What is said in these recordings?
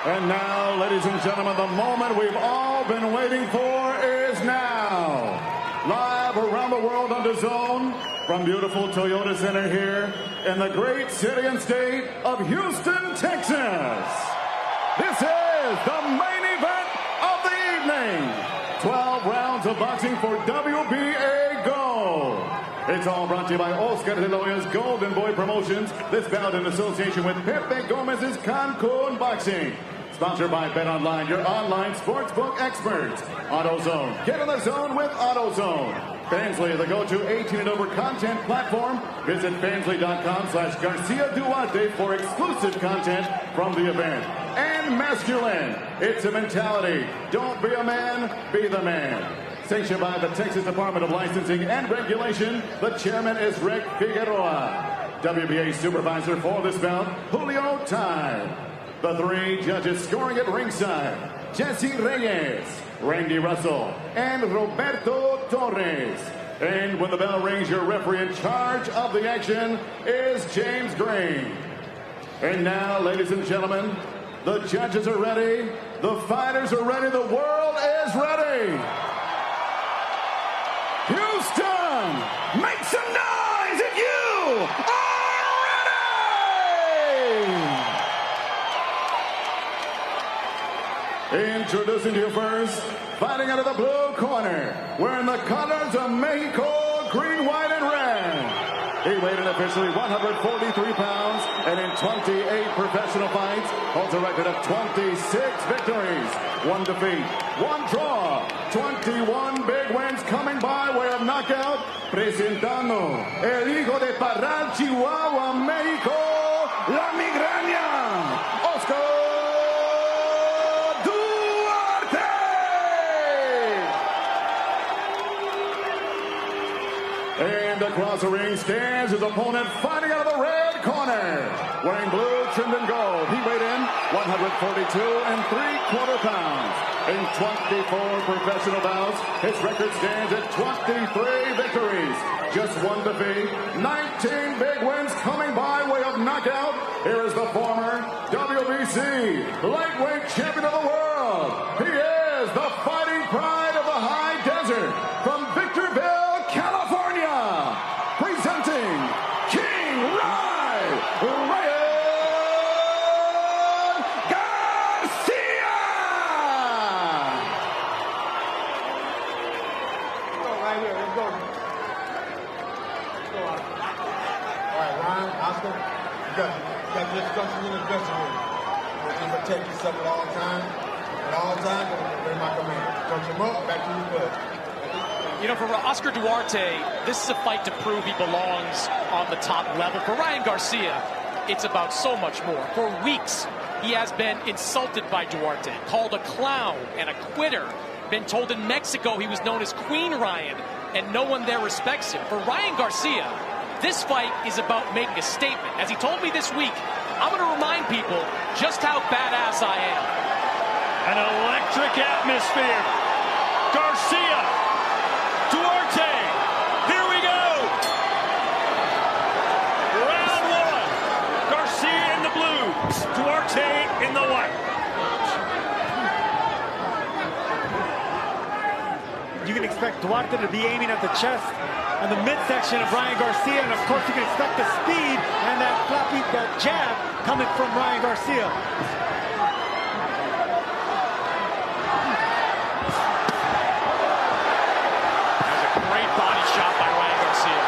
And now, ladies and gentlemen, the moment we've all been waiting for is now. Live around the world on DAZN from beautiful Toyota Center here in the great city and state of Houston, Texas. This is the main event of the evening. 12 rounds of boxing for WBA Gold. It's all brought to you by Oscar de la Hoya's Golden Boy Promotions. This bout in association with Pepe Gomez's Cancun Boxing. Sponsored by BetOnline, your online sportsbook experts. AutoZone. Get in the zone with AutoZone. Fansly, the go-to 18 and over content platform. Visit fansly.com/Garcia Duarte for exclusive content from the event. And Masculine. It's a mentality. Don't be a man, be the man. Sanctioned by the Texas Department of Licensing and Regulation, the chairman is Rick Figueroa. WBA supervisor for this bout, Julio Ty. The three judges scoring at ringside, Jesse Reyes, Randy Russell, and Roberto Torres. And when the bell rings, your referee in charge of the action is James Green. And now, ladies and gentlemen, the judges are ready, the fighters are ready, the world is ready. Houston, make some noise if you are ready! Introducing to you first, fighting out of the blue corner, wearing the colors of Mexico, green, white, and red. He weighed in officially 143 pounds, and in 28 professional fights, holds a record of 26 victories, 1 defeat, 1 draw, 21 big wins coming by way of knockout. Presentando el hijo de Parral, Chihuahua, México, la migraña, Oscar Duarte! And across the ring stands his opponent, fighting out of the red corner, wearing blue, trimmed in gold. He weighed in 142 3/4 pounds. In 24 professional bouts, his record stands at 23 victories, just 1 defeat, 19 big wins coming by way of knockout. Here is the former WBC lightweight champion of the world. He is the fighting pride of the high desert from Victorville, California, presenting KINGRY. You got your instructions in the dressing room. You just protect yourself at all times. At all times, obey my command. Coach him up, back to your club. You know, for Oscar Duarte, this is a fight to prove he belongs on the top level. For Ryan Garcia, it's about so much more. For weeks, he has been insulted by Duarte, called a clown and a quitter, been told in Mexico he was known as Queen Ryan, and no one there respects him. For Ryan Garcia, this fight is about making a statement. As he told me this week, I'm going to remind people just how badass I am. An electric atmosphere. Garcia, Duarte, here we go. Round 1. Garcia in the blue, Duarte in the white. You can expect Duarte to be aiming at the chest and the midsection of Ryan Garcia, and of course you can expect the speed and that jab coming from Ryan Garcia. That's a great body shot by Ryan Garcia.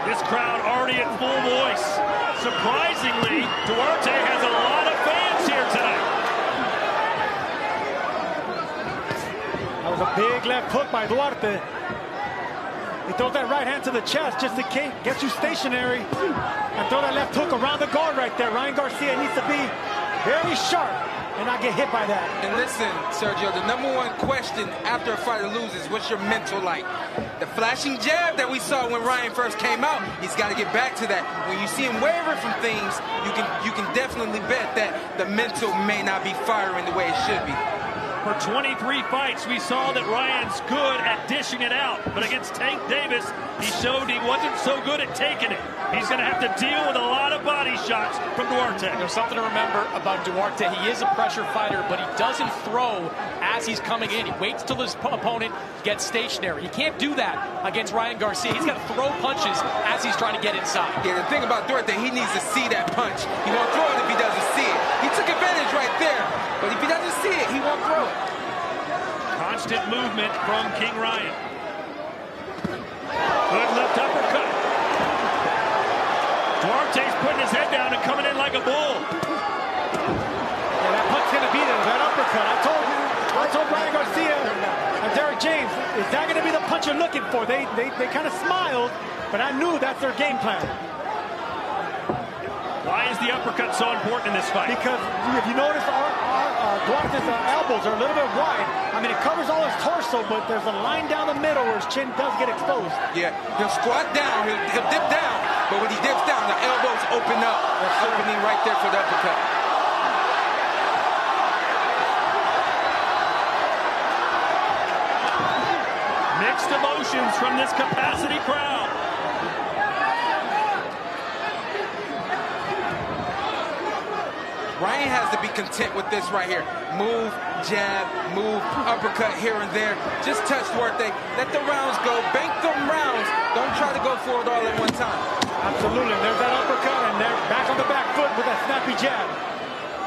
This crowd already at full voice. Surprisingly, Duarte has a lot of fans here tonight. That was a big left hook by Duarte. He throws that right hand to the chest just to get you stationary and throw that left hook around the guard right there. Ryan Garcia needs to be very sharp and not get hit by that. And listen, Sergio, the #1 question after a fighter loses, what's your mental like? The flashing jab that we saw when Ryan first came out, he's got to get back to that. When you see him waver from things, you can definitely bet that the mental may not be firing the way it should be. For 23 fights, we saw that Ryan's good at dishing it out. But against Tank Davis, he showed he wasn't so good at taking it. He's going to have to deal with a lot of body shots from Duarte. There's something to remember about Duarte. He is a pressure fighter, but he doesn't throw as he's coming in. He waits till his opponent gets stationary. He can't do that against Ryan Garcia. He's got to throw punches as he's trying to get inside. Yeah, the thing about Duarte, he needs to see that punch. He won't throw it if he doesn't see it. He took advantage right there, but if he doesn't see it, he won't throw it. Constant movement from King Ryan. Good left uppercut. Duarte's putting his head down and coming in like a bull. Yeah, that punch's going to be there, that uppercut. I told Ryan Garcia and Derek James, is that going to be the punch you're looking for? They kind of smiled, but I knew that's their game plan. Why is the uppercut so important in this fight? Because if you notice, Duarte's elbows are a little bit wide. I mean, it covers all his torso, but there's a line down the middle where his chin does get exposed. Yeah, he'll squat down, he'll dip down, but when he dips down, the elbows open up. Opening right there for the uppercut. Mixed emotions from this capacity crowd. Ryan has to be content with this right here. Move, jab, move, uppercut here and there. Just touch Duarte. Let the rounds go. Bank them rounds. Don't try to go for it all at one time. Absolutely. There's that uppercut, and they're back on the back foot with that snappy jab.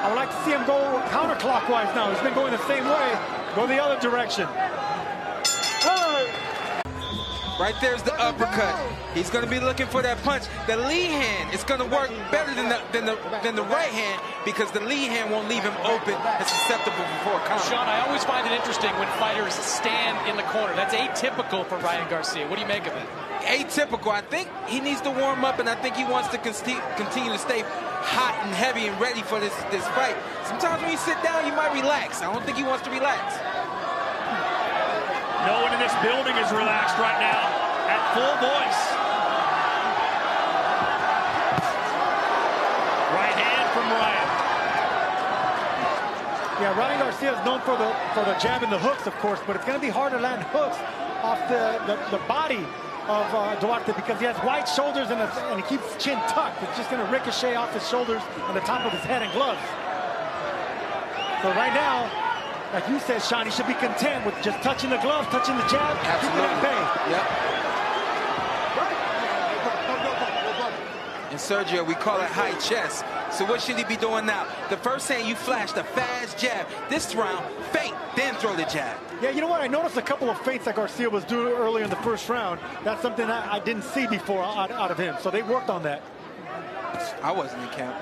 I would like to see him go counterclockwise now. He's been going the same way. Go the other direction. Right there's the uppercut. He's going to be looking for that punch. The lead hand is going to work better than the right hand because the lead hand won't leave him open and susceptible for a counter. Sean, I always find it interesting when fighters stand in the corner. That's atypical for Ryan Garcia. What do you make of it? Atypical. I think he needs to warm up, and I think he wants to continue to stay hot and heavy and ready for this fight. Sometimes when you sit down, you might relax. I don't think he wants to relax. No one in this building is relaxed right now at full voice. Right hand from Ryan. Yeah, Ryan Garcia is known for the jab and the hooks, of course, but it's going to be hard to land hooks off the body of Duarte because he has wide shoulders and he keeps his chin tucked. It's just going to ricochet off his shoulders and the top of his head and gloves. So right now, like you said, Sean, he should be content with just touching the gloves, touching the jab, keeping it at bay. Yep. In Sergio, we call it high chest. So what should he be doing now? The first hand you flash the fast jab. This round, feint, then throw the jab. Yeah, you know what? I noticed a couple of feints that Garcia was doing earlier in the first round. That's something I didn't see before out of him. So they worked on that. I wasn't in camp.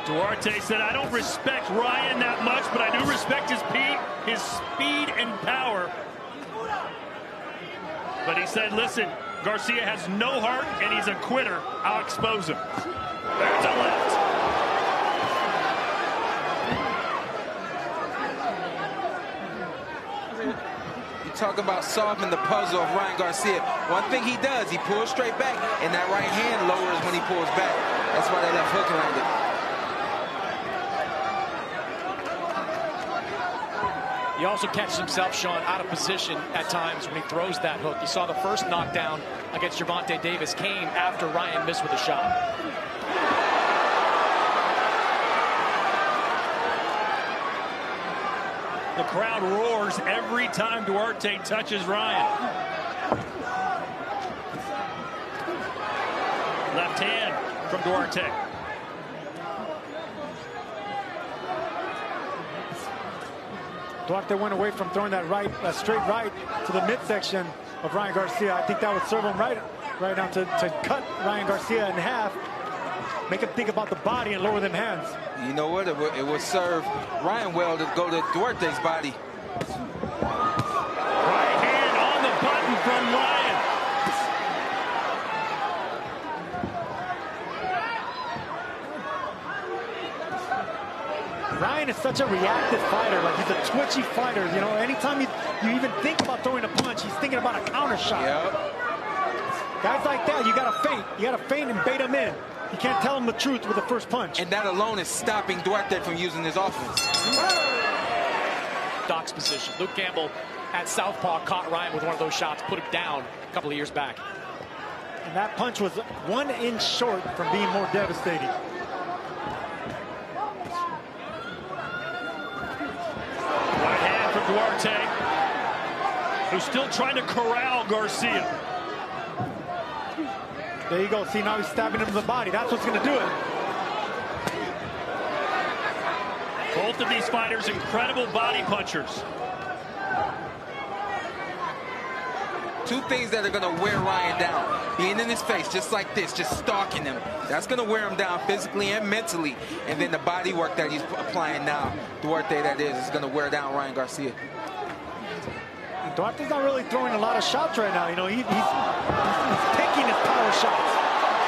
Duarte said, I don't respect Ryan that much, but I do respect his speed and power. But he said, listen, Garcia has no heart and he's a quitter. I'll expose him. There's a left. You talk about solving the puzzle of Ryan Garcia. One thing he does, he pulls straight back, and that right hand lowers when he pulls back. That's why that left hook landed. He also catches himself, Sean, out of position at times when he throws that hook. You saw the first knockdown against Gervonta Davis came after Ryan missed with a shot. The crowd roars every time Duarte touches Ryan. Left hand from Duarte. Duarte went away from throwing that straight right to the midsection of Ryan Garcia. I think that would serve him right now to cut Ryan Garcia in half, make him think about the body and lower them hands. You know what? It would serve Ryan well to go to Duarte's body. Right hand on the button from Ryan. Ryan is such a reactive fighter. Like, he's a twitchy fighter. You know, anytime you even think about throwing a punch, he's thinking about a counter shot. Yep. Guys like that, you got to feint. You got to feint and bait him in. You can't tell him the truth with the first punch. And that alone is stopping Duarte from using his offense. unorthodox position. Luke Campbell at southpaw caught Ryan with one of those shots, put him down a couple of years back. And that punch was 1 inch short from being more devastating. Right hand from Duarte, who's still trying to corral Garcia. There you go. See, now he's stabbing him in the body. That's what's going to do it. Both of these fighters, incredible body punchers. Two things that are going to wear Ryan down. Being in his face just like this, just stalking him. That's going to wear him down physically and mentally. And then the body work that he's applying now, Duarte that is going to wear down Ryan Garcia. Duarte's not really throwing a lot of shots right now. You know, he's picking his power shots.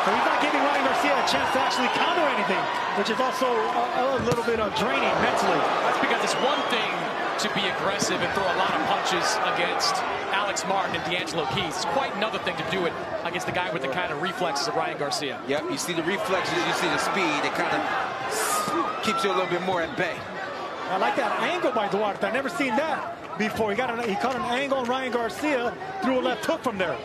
So he's not giving Ryan Garcia a chance to actually counter anything, which is also a little bit draining mentally. That's because it's one thing to be aggressive and throw a lot of punches against Alex Martin and D'Angelo Keys. It's quite another thing to do it against the guy with the kind of reflexes of Ryan Garcia. Yep, you see the reflexes, you see the speed. It kind of keeps you a little bit more at bay. I like that angle by Duarte. I've never seen that before. He caught an angle on Ryan Garcia, threw a left hook from there.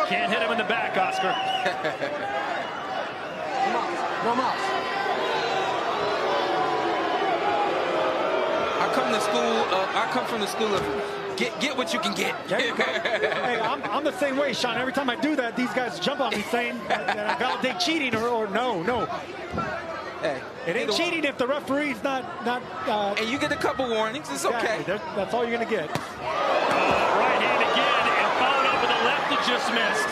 Can't hit him in the back, Oscar. No mouse. I come from the school of get what you can get. Hey, I'm the same way, Sean. Every time I do that, these guys jump on me saying that I validate cheating or no. Hey, it ain't cheating if the referee's not. And you get a couple warnings. It's okay. That's all you're gonna get. Right hand again, and followed up with a left that just missed.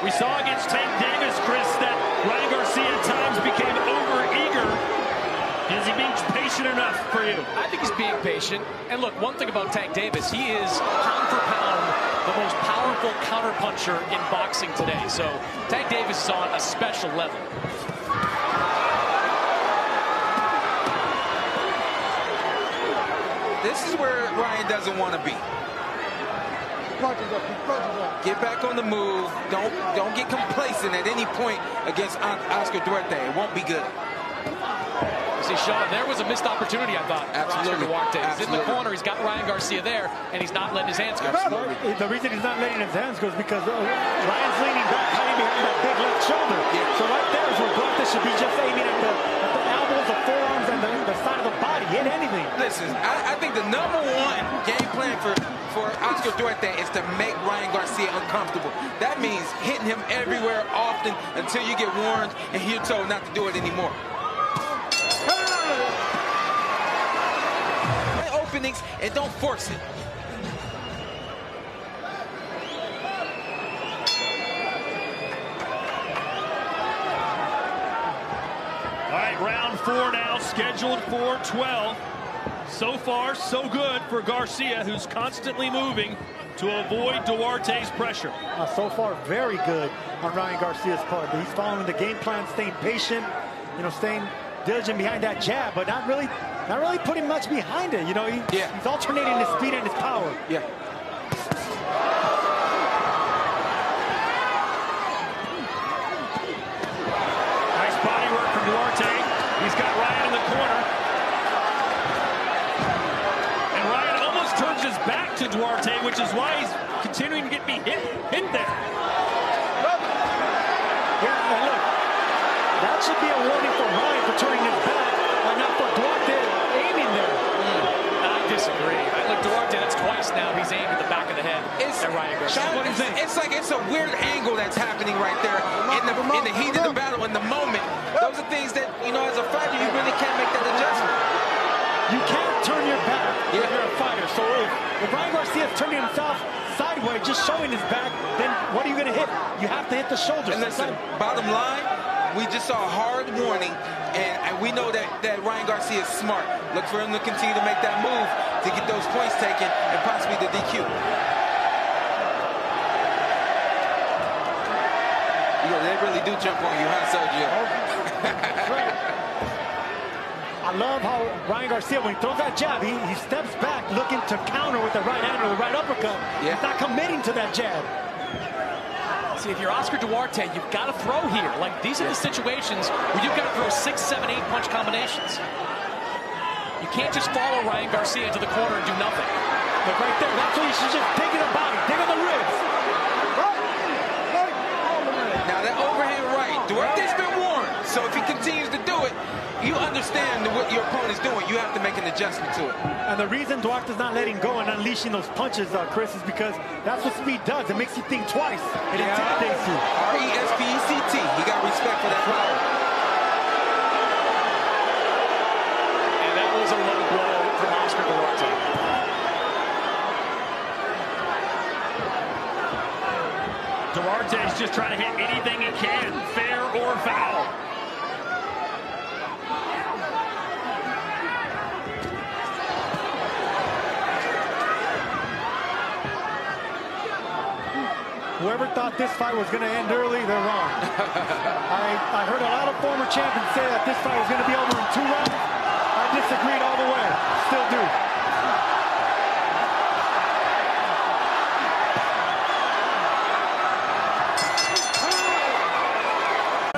We saw against Tank Davis, Chris, that Ryan Garcia at times became over-eager. Is he being patient enough for you? I think he's being patient. And look, one thing about Tank Davis, he is pound for pound the most powerful counterpuncher in boxing today. So Tank Davis is on a special level. This is where Ryan doesn't want to be. Get back on the move. Don't get complacent at any point against Oscar Duarte. It won't be good. See, Sean, there was a missed opportunity, I thought. Absolutely. For Oscar Duarte. He's in the corner. He's got Ryan Garcia there, and he's not letting his hands go. The reason he's not letting his hands go is because Ryan's leaning back, hiding behind that big left shoulder. Yeah. So right there is where Duarte should be just aiming at the elbows, the forearms, and the side of the body. Hit anything. Listen, I think the #1 game plan for Oscar Duarte is to make Ryan Garcia uncomfortable. That means hitting him everywhere often until you get warned and you're told not to do it anymore. Openings and don't force it. All right, round 4 now, scheduled for 12. So far, so good for Garcia, who's constantly moving to avoid Duarte's pressure. So far, very good on Ryan Garcia's part. He's following the game plan, staying patient, you know, staying diligent behind that jab, but not really putting much behind it. You know, he's alternating his speed and his power. Yeah. Nice body work from Duarte. He's got Ryan in the corner. And Ryan almost turns his back to Duarte, which is why he's continuing to get me hit there. Yeah, and look, that should be a warning for Ryan for turning his back, and not for Duarte aiming there. I disagree. Look, Duarte, that's twice now he's aimed at the back of the head at Ryan Garcia. Sean, What do you think? it's like it's a weird angle that's happening right there in the heat of the battle, in the moment. Those are things that, you know, as a fighter, you really can't make that adjustment. You can't turn your back when you're a fighter. So if Ryan Garcia is turning himself sideways, just showing his back, then what are you going to hit? You have to hit the shoulders. And listen, bottom line, we just saw a hard warning, and we know that Ryan Garcia is smart. Look for him to continue to make that move to get those points taken and possibly the DQ. They really do jump on you, huh, Sergio? I love how Ryan Garcia, when he throws that jab, he steps back looking to counter with the right hand or the right uppercut. Yeah. He's not committing to that jab. See, if you're Oscar Duarte, you've got to throw here. Like, these are the situations where you've got to throw 6, 7, 8 punch combinations. You can't just follow Ryan Garcia into the corner and do nothing. Look right there. That's what you should just take it a body. Dig on the ribs. Now that overhand right, Duarte's been warned. So if he continues to do it, you understand what your opponent's doing. You have to make an adjustment to it. And the reason Duarte's not letting go and unleashing those punches, Chris, is because that's what speed does. It makes you think twice. It intimidates you. R-E-S-P-E-C-T. He got respect for that power. And that was a low blow from Oscar Duarte. Duarte's just trying to hit anything he can, fair or foul. Whoever thought this fight was going to end early, they're wrong. I heard a lot of former champions say that this fight was going to be over in 2 rounds. I disagreed all the way. Still do.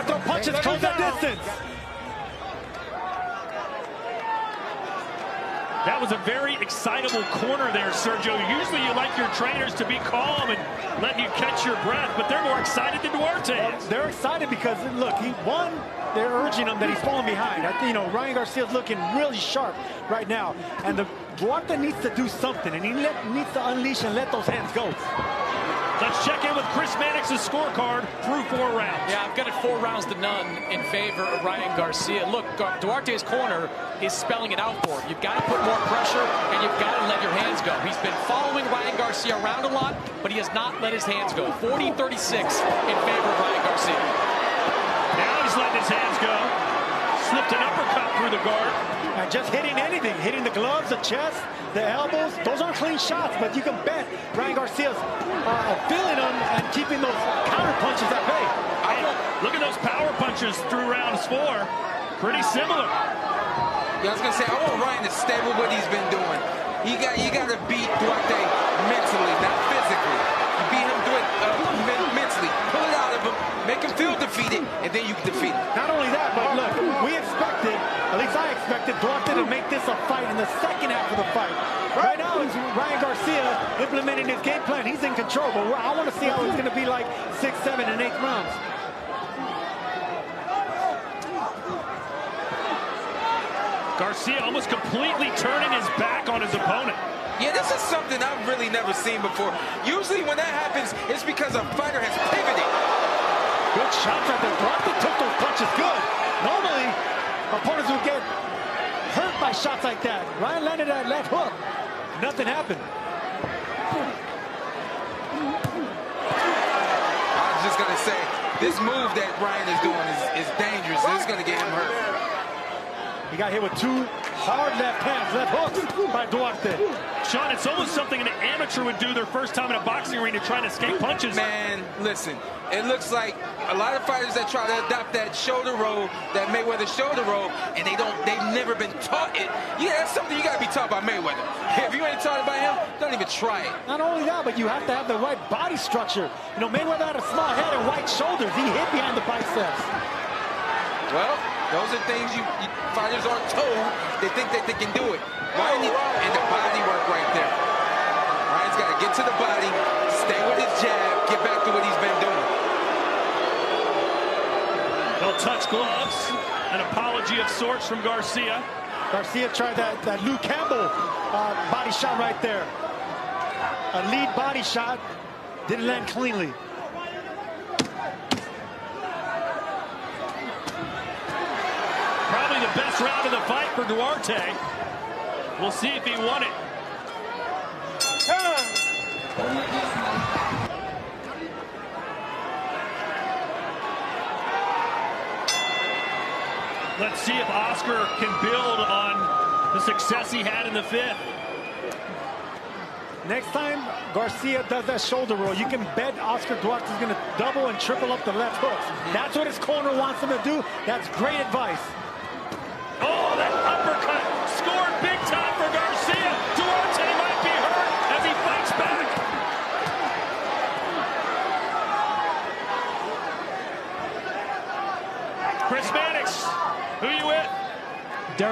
Throw punches, close that distance. That was a very excitable corner there, Sergio. Usually you like your trainers to be calm and letting you catch your breath, but they're more excited than Duarte is. They're excited because, look, he won. They're urging him that he's falling behind. I think, Ryan Garcia's looking really sharp right now. And Duarte needs to do something, and he needs to unleash and let those hands go. Let's check in with Chris Mannix's scorecard through 4 rounds. Yeah, I've got it 4 rounds to none in favor of Ryan Garcia. Look, Duarte's corner is spelling it out for him. You've got to put more pressure, and you've got to let your hands go. He's been following Ryan Garcia around a lot, but he has not let his hands go. 40-36 in favor of Ryan Garcia. Now he's letting his hands go. Slipped an uppercut through the guard. And just hitting anything, hitting the gloves, the chest, the elbows. Those aren't clean shots, but you can bet Ryan Garcia's feeling them and keeping those counter punches at bay. Look at those power punches through rounds 4. Pretty similar. Yeah, I was gonna say, I want Ryan to stay with what he's been doing. You got to beat Duarte mentally, not physically. You beat him mentally. Pull it out of him, make him feel defeated, and then you can defeat him. Not only that, but look, we expected, at least I expected, Duarte to make this a fight in the second half of the fight. Right now, it's Ryan Garcia implementing his game plan. He's in control, but I want to see how it's going to be like 6, 7, and 8 rounds. Garcia almost completely turning his back on his opponent. Yeah, this is something I've really never seen before. Usually when that happens, it's because a fighter has pivoted. Good shots right there. Duarte took those punches good. Normally, opponents would get hurt by shots like that. Ryan landed that left hook. Nothing happened. I was just going to say, this move that Ryan is doing is dangerous. This is going to get him hurt. He got hit with 2 hard left hands, left hooks by Duarte. Sean, it's almost something an amateur would do their first time in a boxing arena trying to escape punches. Man, listen, it looks like a lot of fighters that try to adopt that shoulder roll, that Mayweather shoulder roll, and they've never been taught it. Yeah, that's something you got to be taught by Mayweather. If you ain't taught it by him, don't even try it. Not only that, but you have to have the right body structure. Mayweather had a small head and wide shoulders. He hit behind the biceps. Well, those are things fighters aren't told. They think that they can do it. Ryan, and the body work right there. Ryan's got to get to the body, stay with his jab, get back to what he's been doing. They'll touch gloves. An apology of sorts from Garcia. Garcia tried that Lou Campbell body shot right there. A lead body shot. Didn't land cleanly. Probably the best round of the fight for Duarte. We'll see if he won it. Let's see if Oscar can build on the success he had in the 5th. Next time Garcia does that shoulder roll, you can bet Oscar Duarte is going to double and triple up the left hooks. That's what his corner wants him to do. That's great advice. Oh, that uppercut scored big time for Garcia. Duarte might be hurt as he fights back.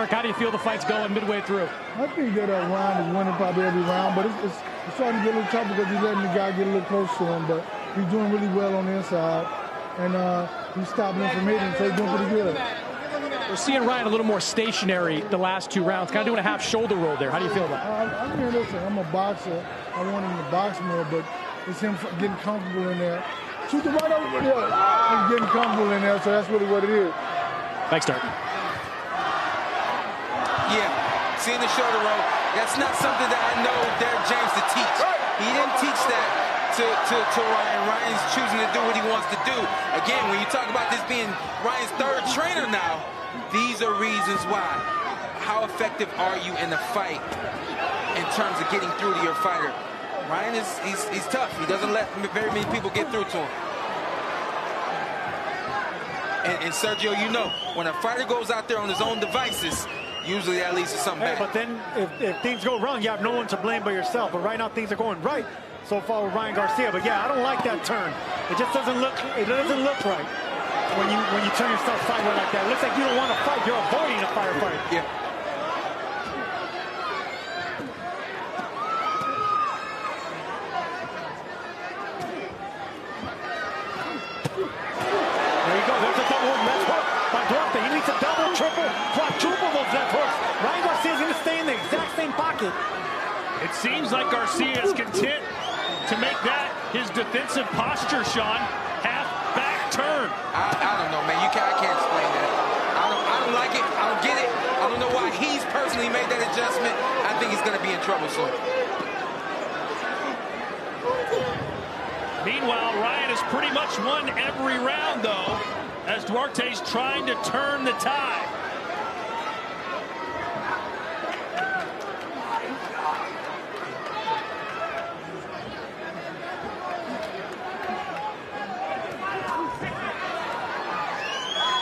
Mark, how do you feel the fight's going midway through? I think that Ryan is winning probably every round, but it's starting to get a little tough because he's letting the guy get a little close to him, but he's doing really well on the inside, and he's stopping him from hitting, so he's doing pretty good. We're seeing Ryan a little more stationary the last 2 rounds, kind of doing a half shoulder roll there. How do you feel about it? I mean, listen, I'm a boxer. I want him to box more, but it's him getting comfortable in there. Shoot the right over there. He's getting comfortable in there, so that's really what it is. Thanks, Dirk. Yeah, seeing the shoulder roll, that's not something that I know Derek James to teach. He didn't teach that to Ryan. Ryan's choosing to do what he wants to do. Again, when you talk about this being Ryan's 3rd trainer now, these are reasons why. How effective are you in the fight in terms of getting through to your fighter? Ryan he's tough. He doesn't let very many people get through to him. And Sergio, you know, when a fighter goes out there on his own devices, usually that leads to something bad. But then if things go wrong, you have no one to blame but yourself. But right now things are going right so far with Ryan Garcia. But yeah, I don't like that turn. It just doesn't look right when you turn yourself sideways like that. It looks like you don't want to fight. You're avoiding a firefight. Yeah. There you go. There's a double left hook by Duarte. He needs a double, triple, quadruple those left hooks. Ryan Garcia is going to stay in the exact same pocket. It seems like Garcia is content to make that his defensive posture, Sean. Half back turn. I don't know, man. I can't explain that. I don't like it. I don't get it. I don't know why he's personally made that adjustment. I think he's going to be in trouble soon. Meanwhile, Ryan has pretty much won every round, though, as Duarte's trying to turn the tide.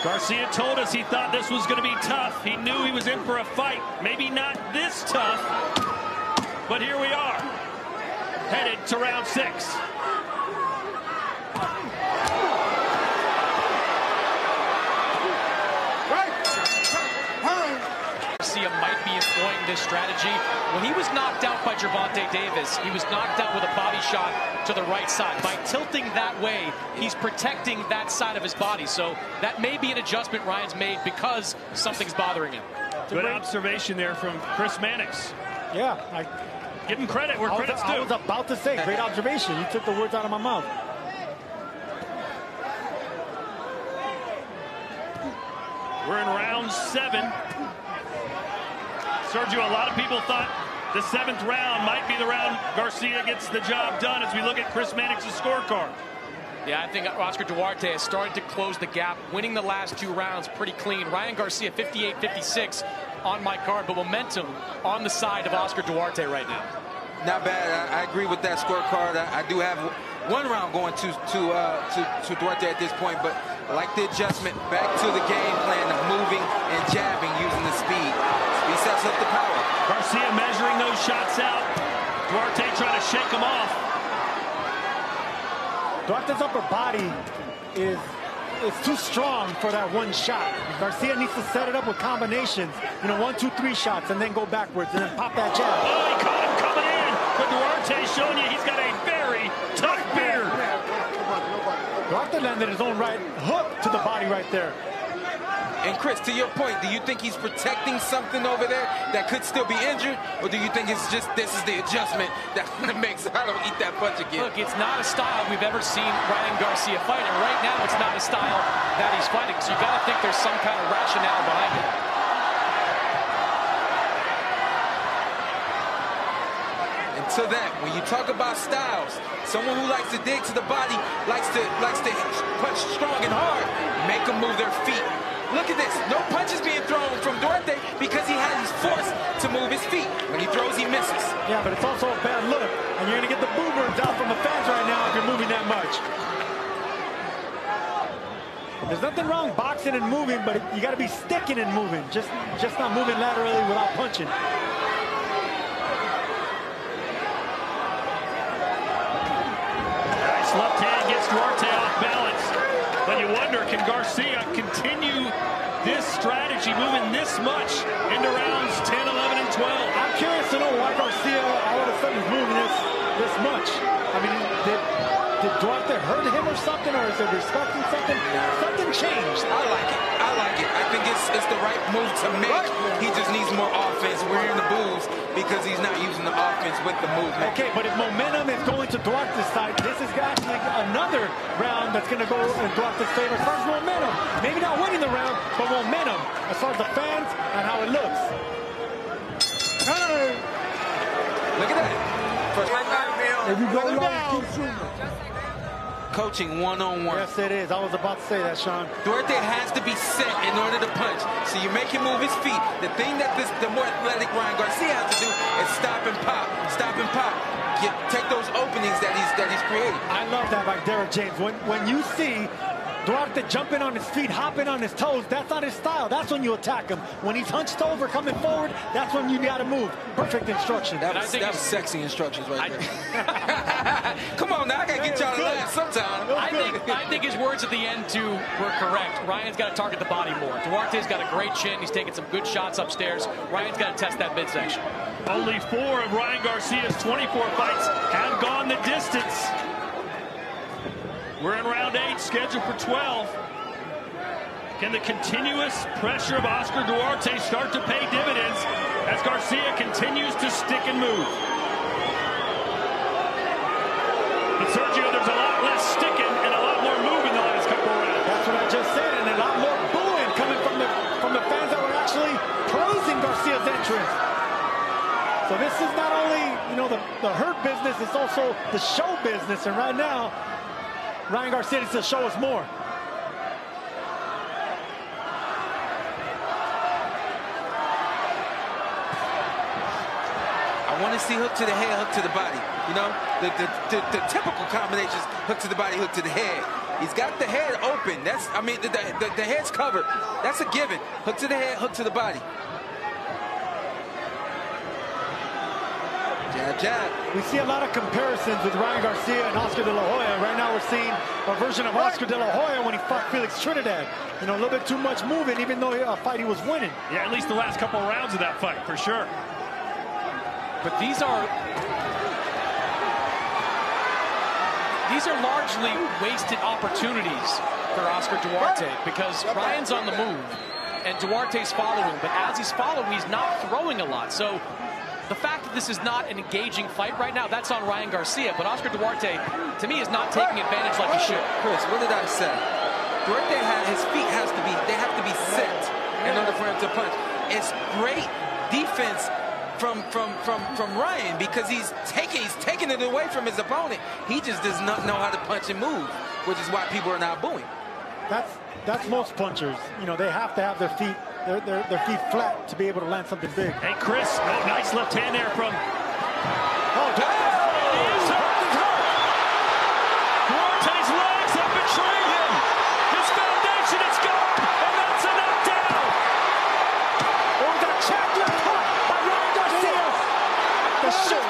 Garcia told us he thought this was going to be tough. He knew he was in for a fight. Maybe not this tough, but here we are, headed to round 6. Garcia might be employing this strategy. When he was knocked out by Gervonta Davis, he was knocked out with a body shot to the right side. By tilting that way, he's protecting that side of his body. So that may be an adjustment Ryan's made because something's bothering him. Good observation there from Chris Mannix. Yeah, give him credit where credit's due. I was about to say, great observation. You took the words out of my mouth. We're in round 7. Sergio, a lot of people thought the 7th round might be the round Garcia gets the job done as we look at Chris Mannix's scorecard. Yeah, I think Oscar Duarte has started to close the gap, winning the last 2 rounds pretty clean. Ryan Garcia 58-56 on my card, but momentum on the side of Oscar Duarte right now. Not bad. I agree with that scorecard. I do have 1 round going to Duarte at this point, but I like the adjustment back to the game plan of moving and jabbing using the speed. He sets up the power. Garcia measuring those shots out. Duarte trying to shake them off. Duarte's upper body is too strong for that one shot. Garcia needs to set it up with combinations. You know, 1, 2, 3 shots and then go backwards and then pop that jab. Oh, he caught him coming in. But Duarte's showing you he's got a very tough beard. Duarte landed his own right hook to the body right there. And Chris, to your point, do you think he's protecting something over there that could still be injured? Or do you think it's just this is the adjustment that makes I don't eat that punch again? Look, it's not a style we've ever seen Ryan Garcia fight. And right now, it's not a style that he's fighting. So you got to think there's some kind of rationale behind it. Until then, when you talk about styles, someone who likes to dig to the body, likes to punch strong and hard, make them move their feet. Look at this. No punches being thrown from Duarte because he's forced to move his feet. When he throws, he misses. Yeah, but it's also a bad look. And you're going to get the boo birds out from the fans right now if you're moving that much. There's nothing wrong boxing and moving, but you got to be sticking and moving. Just not moving laterally without punching. Nice left hand gets Duarte off balance. But you wonder, can Garcia continue this strategy actually moving this much into rounds 10, 11, and 12. I'm curious to know why Garcia all of a sudden is moving this much. I mean, did Duarte hurt him or something, or is it respecting something? Something changed. I like it. I like it. I think it's the right move to make. He just needs more offense. We're hearing the boos because he's not using the offense with the movement. Okay, but if momentum is going to Duarte's side, this is actually another round that's going to go in Duarte's favor as far as momentum. Maybe not winning the round, but momentum as far as the fans and how it looks. Hey! Look at that. If you go long, keep shooting. Coaching one-on-one. Yes, it is. I was about to say that, Sean. Duarte has to be set in order to punch. So you make him move his feet. The thing that the more athletic Ryan Garcia has to do is stop and pop. Stop and pop. Take those openings that he's created. I love that by Derek James. When you see Duarte jumping on his feet, hopping on his toes, that's not his style. That's when you attack him. When he's hunched over, coming forward, that's when you got to move. Perfect instruction. That was sexy instructions right there. Come on now, I got to get y'all to laugh sometime. I think his words at the end, too, were correct. Ryan's got to target the body more. Duarte's got a great chin. He's taking some good shots upstairs. Ryan's got to test that midsection. Only 4 of Ryan Garcia's 24 fights have gone the distance. We're in round 8, scheduled for 12. Can the continuous pressure of Oscar Duarte start to pay dividends as Garcia continues to stick and move? But Sergio, there's a lot less sticking and a lot more moving the last couple of rounds. That's what I just said, and a lot more booing coming from the fans that were actually praising Garcia's entrance. So this is not only, the hurt business, it's also the show business, and right now, Ryan Garcia needs to show us more. I want to see hook to the head, hook to the body. The typical combinations: hook to the body, hook to the head. He's got the head open. The head's covered. That's a given. Hook to the head, hook to the body. Jab, jab. We see a lot of comparisons with Ryan Garcia and Oscar De La Hoya. Right now we're seeing a version of Oscar De La Hoya when he fought Felix Trinidad. A little bit too much moving, even though a fight he was winning. Yeah, at least the last couple of rounds of that fight, for sure. But these are largely wasted opportunities for Oscar Duarte because Ryan's on the move and Duarte's following. But as he's following, he's not throwing a lot. So the fact that this is not an engaging fight right now, that's on Ryan Garcia. But Oscar Duarte, to me, is not taking advantage like he should. Chris, what did I say? Duarte his feet have to be set in order for him to punch. It's great defense from Ryan because he's taking it away from his opponent. He just does not know how to punch and move, which is why people are now booing. That's most punchers. They have to have their feet feet flat to be able to land something big. Hey, Chris, nice left hand there from... Oh, Duarte's legs have betrayed him. His foundation is gone, and that's a knockdown. It was a champion by Ryan Garcia. The shift